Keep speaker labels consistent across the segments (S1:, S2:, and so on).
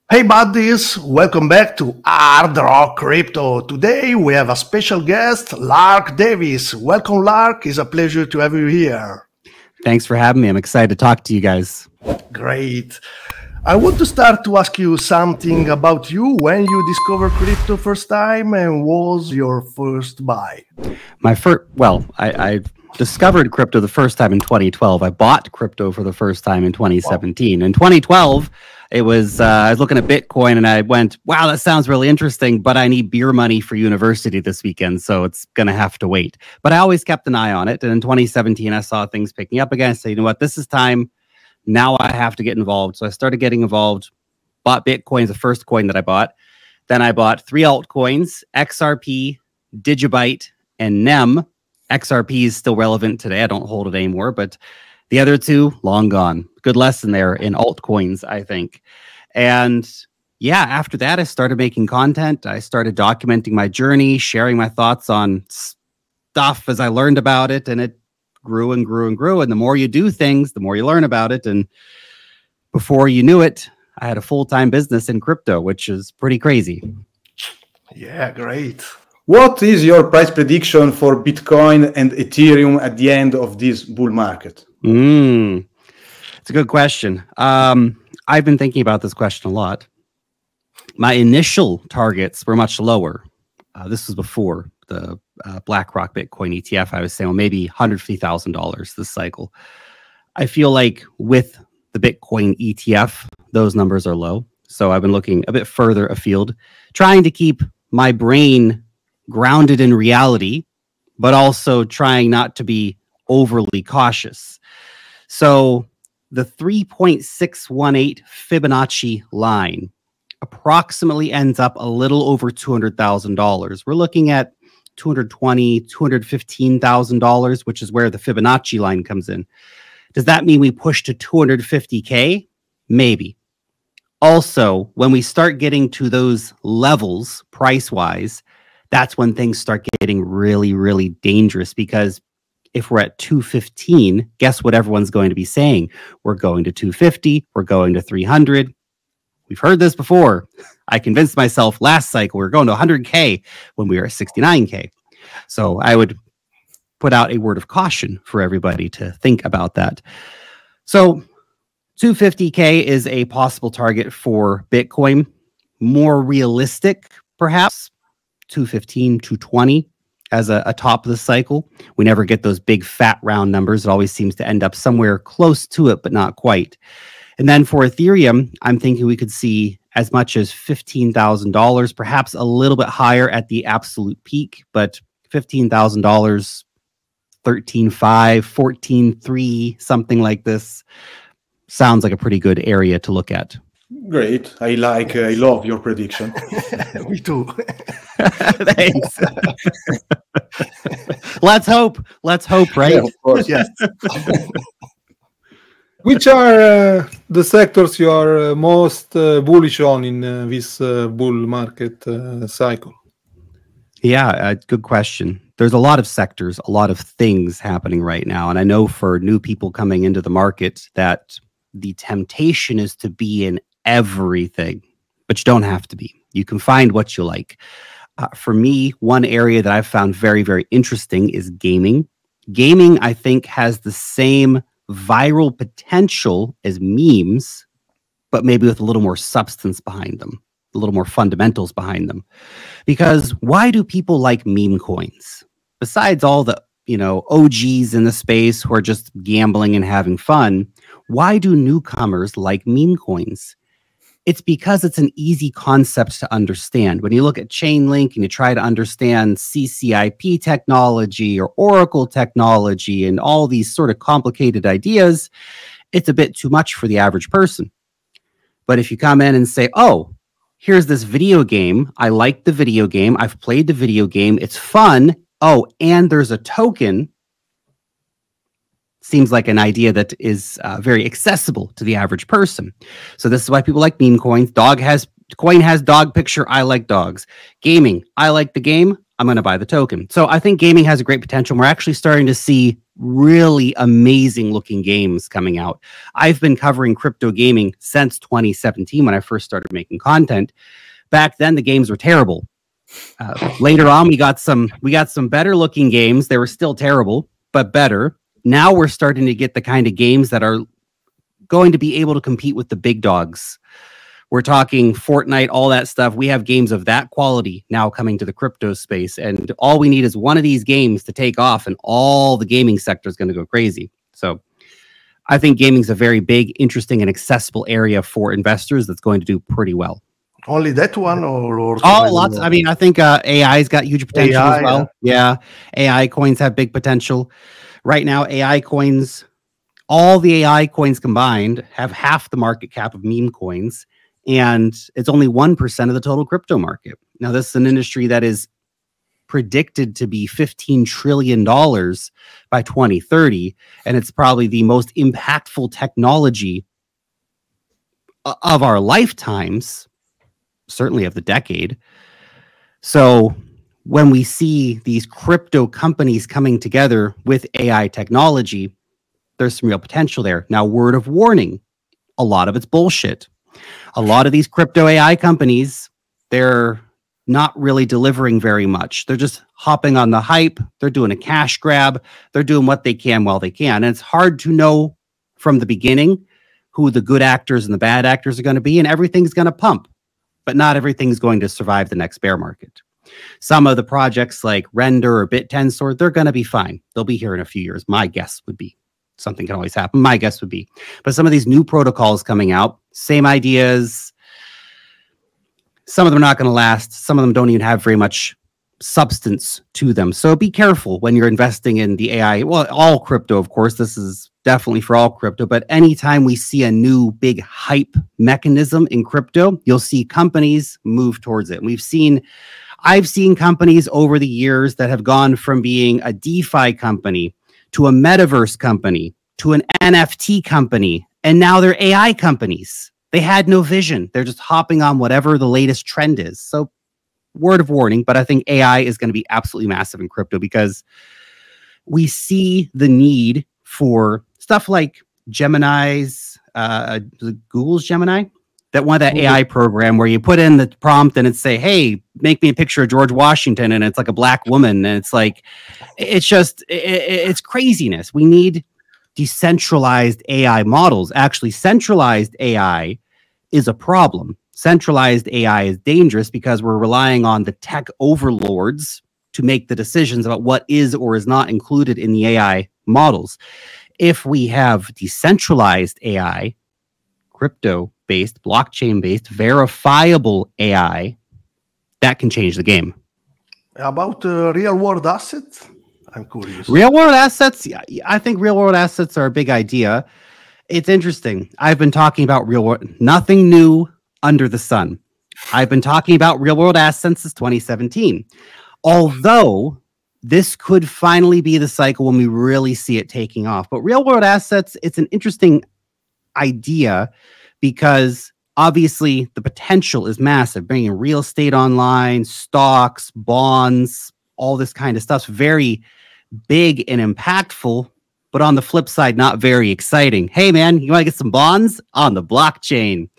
S1: Hey buddies, welcome back to Hard Rock Crypto. Today we have a special guest, Lark Davis. Welcome Lark, it's a pleasure to have you here.
S2: Thanks for having me. I'm excited to talk to you guys.
S1: Great. I want to start to ask you something about you. When you discovered crypto first time and was your first buy?
S2: I discovered crypto the first time in 2012. I bought crypto for the first time in 2017. Wow. In 2012, it was I was looking at Bitcoin and I went, wow, that sounds really interesting, but I need beer money for university this weekend, so it's going to have to wait. But I always kept an eye on it. And in 2017, I saw things picking up again. I said, you know what, this is time. Now I have to get involved. So I started getting involved, bought Bitcoin, the first coin that I bought. Then I bought 3 altcoins, XRP, Digibyte, and NEM. XRP is still relevant today. I don't hold it anymore, but the other 2, long gone. Good lesson there in altcoins, I think. And yeah, after that, I started making content. I started documenting my journey, sharing my thoughts on stuff as I learned about it, and it grew and grew and grew. And the more you do things, the more you learn about it. And before you knew it, I had a full-time business in crypto, which is pretty crazy.
S1: Yeah, great.
S3: What is your price prediction for Bitcoin and Ethereum at the end of this bull market?
S2: It's a good question. I've been thinking about this question a lot. My initial targets were much lower. This was before the BlackRock Bitcoin ETF. I was saying, well, maybe $150,000 this cycle. I feel like with the Bitcoin ETF, those numbers are low. So I've been looking a bit further afield, trying to keep my brain grounded in reality, but also trying not to be overly cautious. So the 3.618 Fibonacci line approximately ends up a little over $200,000. We're looking at $220,000, $215,000, which is where the Fibonacci line comes in. Does that mean we push to 250K? Maybe. Also, when we start getting to those levels price-wise, that's when things start getting really, really dangerous, because if we're at 215, guess what everyone's going to be saying? We're going to 250, we're going to 300. We've heard this before. I convinced myself last cycle we were going to 100K when we were at 69K. So I would put out a word of caution for everybody to think about that. So 250K is a possible target for Bitcoin. More realistic, perhaps 215, 220 as a top of the cycle. We never get those big fat round numbers. It always seems to end up somewhere close to it, but not quite. And then for Ethereum, I'm thinking we could see as much as $15,000, perhaps a little bit higher at the absolute peak, but $15,000, 13.5, 14.3, something like this sounds like a pretty good area to look at.
S3: Great. I love your prediction.
S1: Me too.
S2: Thanks. Let's hope, right?
S3: Yeah, of course.
S1: Yes.
S4: Which are the sectors you are most bullish on in this bull market cycle?
S2: Yeah, good question. There's a lot of sectors, a lot of things happening right now. And I know for new people coming into the market that the temptation is to be in everything, but you don't have to be. You can find what you like. For me, one area that I've found very, very interesting is gaming. Gaming, I think, has the same viral potential as memes, but maybe with a little more substance behind them, a little more fundamentals behind them. Because why do people like meme coins? Besides all the, OGs in the space who are just gambling and having fun, why do newcomers like meme coins? It's because it's an easy concept to understand. When you look at Chainlink and you try to understand CCIP technology or Oracle technology and all these sort of complicated ideas, it's a bit too much for the average person. But if you come in and say, oh, here's this video game. I like the video game. I've played the video game. It's fun. Oh, and there's a token. Seems like an idea that is very accessible to the average person. So this is why people like meme coins. Coin has dog picture. I like dogs. Gaming. I like the game. I'm going to buy the token. So I think gaming has a great potential. We're actually starting to see really amazing looking games coming out. I've been covering crypto gaming since 2017 when I first started making content. Back then, the games were terrible. Later on, we got some better looking games. They were still terrible, but better. Now we're starting to get the kind of games that are going to be able to compete with the big dogs. We're talking Fortnite, all that stuff. We have games of that quality now coming to the crypto space. And all we need is one of these games to take off and all the gaming sector is going to go crazy. So I think gaming is a very big, interesting, and accessible area for investors that's going to do pretty well.
S1: Only that one or
S2: lots. I mean, I think AI's got huge potential as well. Yeah. AI coins have big potential. Right now, AI coins, all the AI coins combined have half the market cap of meme coins. And it's only 1% of the total crypto market. Now, this is an industry that is predicted to be $15 trillion by 2030. And it's probably the most impactful technology of our lifetimes, certainly of the decade. So when we see these crypto companies coming together with AI technology, there's some real potential there. Now, word of warning, a lot of it's bullshit. A lot of these crypto AI companies, they're not really delivering very much. They're just hopping on the hype. They're doing a cash grab. They're doing what they can while they can. And it's hard to know from the beginning who the good actors and the bad actors are going to be, and everything's going to pump. But not everything's going to survive the next bear market. Some of the projects like Render or BitTensor, they're going to be fine. They'll be here in a few years. My guess would be. Something can always happen. My guess would be. But some of these new protocols coming out, same ideas. Some of them are not going to last. Some of them don't even have very much substance to them. So be careful when you're investing in the AI. Well, all crypto, of course. This is definitely for all crypto. But anytime we see a new big hype mechanism in crypto, you'll see companies move towards it. And I've seen companies over the years that have gone from being a DeFi company to a metaverse company, to an NFT company, and now they're AI companies. They had no vision. They're just hopping on whatever the latest trend is. So word of warning, but I think AI is going to be absolutely massive in crypto because we see the need for stuff like Gemini's, Google's Gemini, that one of that AI program where you put in the prompt and it say, hey, make me a picture of George Washington. And it's like a black woman. And it's like, it's craziness. We need decentralized AI models. Actually, centralized AI is a problem. Centralized AI is dangerous because we're relying on the tech overlords to make the decisions about what is or is not included in the AI models. If we have decentralized AI, crypto-based, blockchain-based, verifiable AI, that can change the game.
S1: About real-world assets, I'm curious.
S2: Real-world assets, yeah, I think real-world assets are a big idea. It's interesting. I've been talking about real-world, nothing new under the sun. I've been talking about real-world assets since 2017. Although this could finally be the cycle when we really see it taking off. But real-world assets, it's an interesting idea because obviously the potential is massive. Bringing real estate online, stocks, bonds, all this kind of stuff's very big and impactful, but on the flip side, not very exciting. Hey man, you want to get some bonds on the blockchain?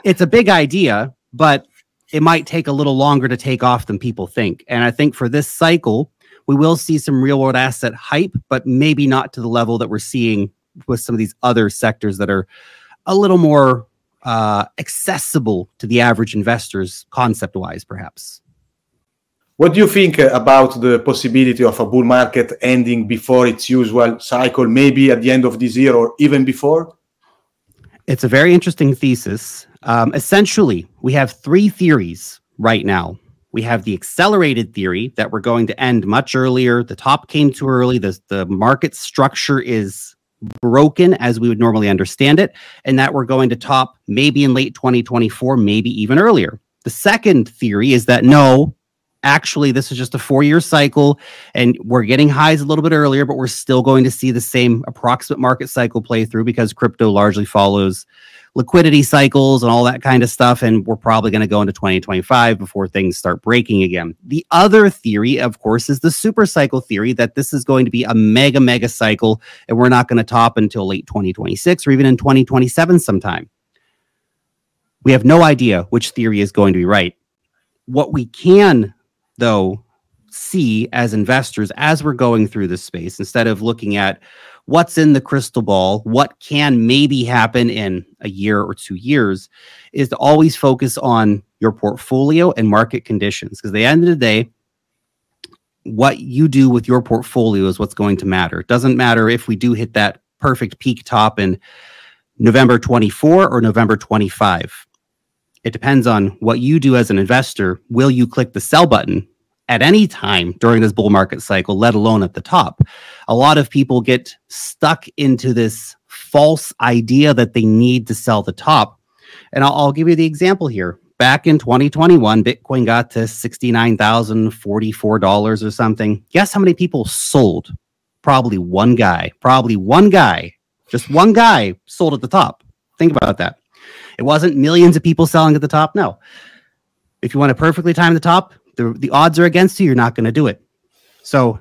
S2: It's a big idea, but it might take a little longer to take off than people think. And I think for this cycle, we will see some real world asset hype, but maybe not to the level that we're seeing with some of these other sectors that are a little more accessible to the average investors concept-wise, perhaps.
S3: What do you think about the possibility of a bull market ending before its usual cycle, maybe at the end of this year or even before?
S2: It's a very interesting thesis. Essentially, we have three theories right now. We have the accelerated theory that we're going to end much earlier. The top came too early. The market structure is broken as we would normally understand it, and that we're going to top maybe in late 2024, maybe even earlier. The second theory is that no, actually, this is just a 4-year cycle, and we're getting highs a little bit earlier, but we're still going to see the same approximate market cycle play through because crypto largely follows liquidity cycles and all that kind of stuff. And we're probably going to go into 2025 before things start breaking again. The other theory, of course, is the super cycle theory, that this is going to be a mega cycle and we're not going to top until late 2026 or even in 2027 sometime. We have no idea which theory is going to be right. What we can, though, see as investors as we're going through this space, instead of looking at what's in the crystal ball, what can maybe happen in a year or 2 years, is to always focus on your portfolio and market conditions. Because at the end of the day, what you do with your portfolio is what's going to matter. It doesn't matter if we do hit that perfect peak top in November 24 or November 25. It depends on what you do as an investor. Will you click the sell button at any time during this bull market cycle, let alone at the top? A lot of people get stuck into this false idea that they need to sell the top. And I'll give you the example here. Back in 2021, Bitcoin got to $69,044 or something. Guess how many people sold? Probably one guy. Just one guy sold at the top. Think about that. It wasn't millions of people selling at the top. No. If you want to perfectly time the top, the odds are against you. You're not going to do it. So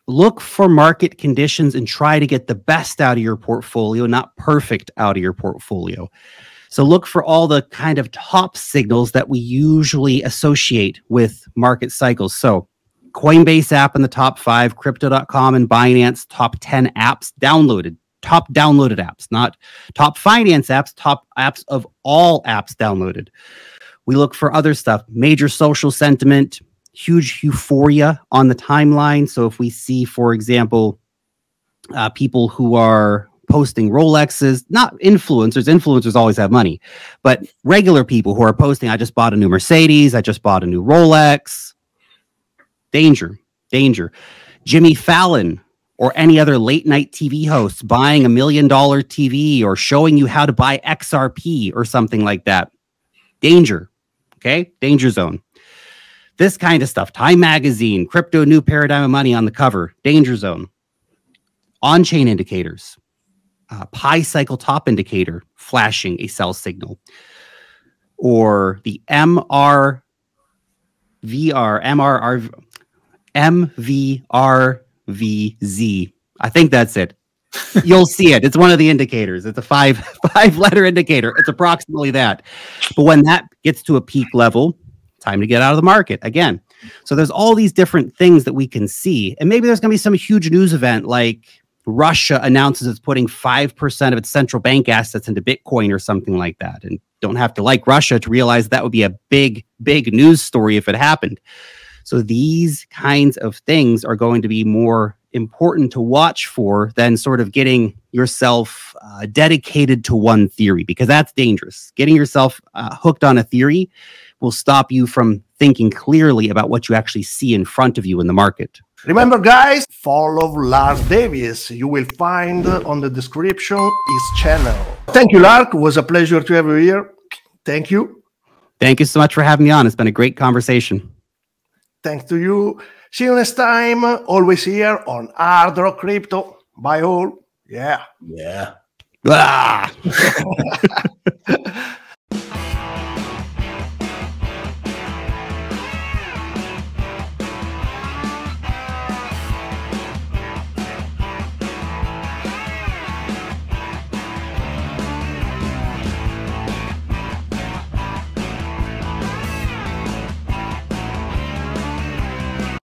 S2: look for market conditions and try to get the best out of your portfolio, not perfect out of your portfolio. So look for all the kind of top signals that we usually associate with market cycles. So Coinbase app in the top 5, crypto.com and Binance top 10 apps downloaded. Top downloaded apps, not top finance apps, top apps of all apps downloaded. We look for other stuff, major social sentiment, huge euphoria on the timeline. So if we see, for example, people who are posting Rolexes, not influencers always have money, but regular people who are posting, I just bought a new Mercedes, I just bought a new Rolex. Danger. Jimmy Fallon or any other late night TV hosts buying $1 million TV or showing you how to buy XRP or something like that. Danger. Okay? Danger zone. This kind of stuff. Time Magazine, crypto new paradigm of money on the cover. Danger zone. On-chain indicators. Pi cycle top indicator flashing a sell signal. Or the MVRVZ. I think that's it. You'll see it. It's one of the indicators. It's a five-letter indicator. It's approximately that. But when that gets to a peak level, time to get out of the market again. So there's all these different things that we can see. And maybe there's going to be some huge news event like Russia announces it's putting 5% of its central bank assets into Bitcoin or something like that. And don't have to like Russia to realize that would be a big news story if it happened. So these kinds of things are going to be more important to watch for than sort of getting yourself dedicated to one theory, because that's dangerous. Getting yourself hooked on a theory will stop you from thinking clearly about what you actually see in front of you in the market.
S1: Remember, guys, follow Lark Davis. You will find on the description his channel. Thank you, Lark. It was a pleasure to have you here. Thank you.
S2: Thank you so much for having me on. It's been a great conversation.
S1: Thanks to you. See you next time. Always here on Hard Rock Crypto. Bye all. Yeah.
S3: Yeah.
S2: Ah!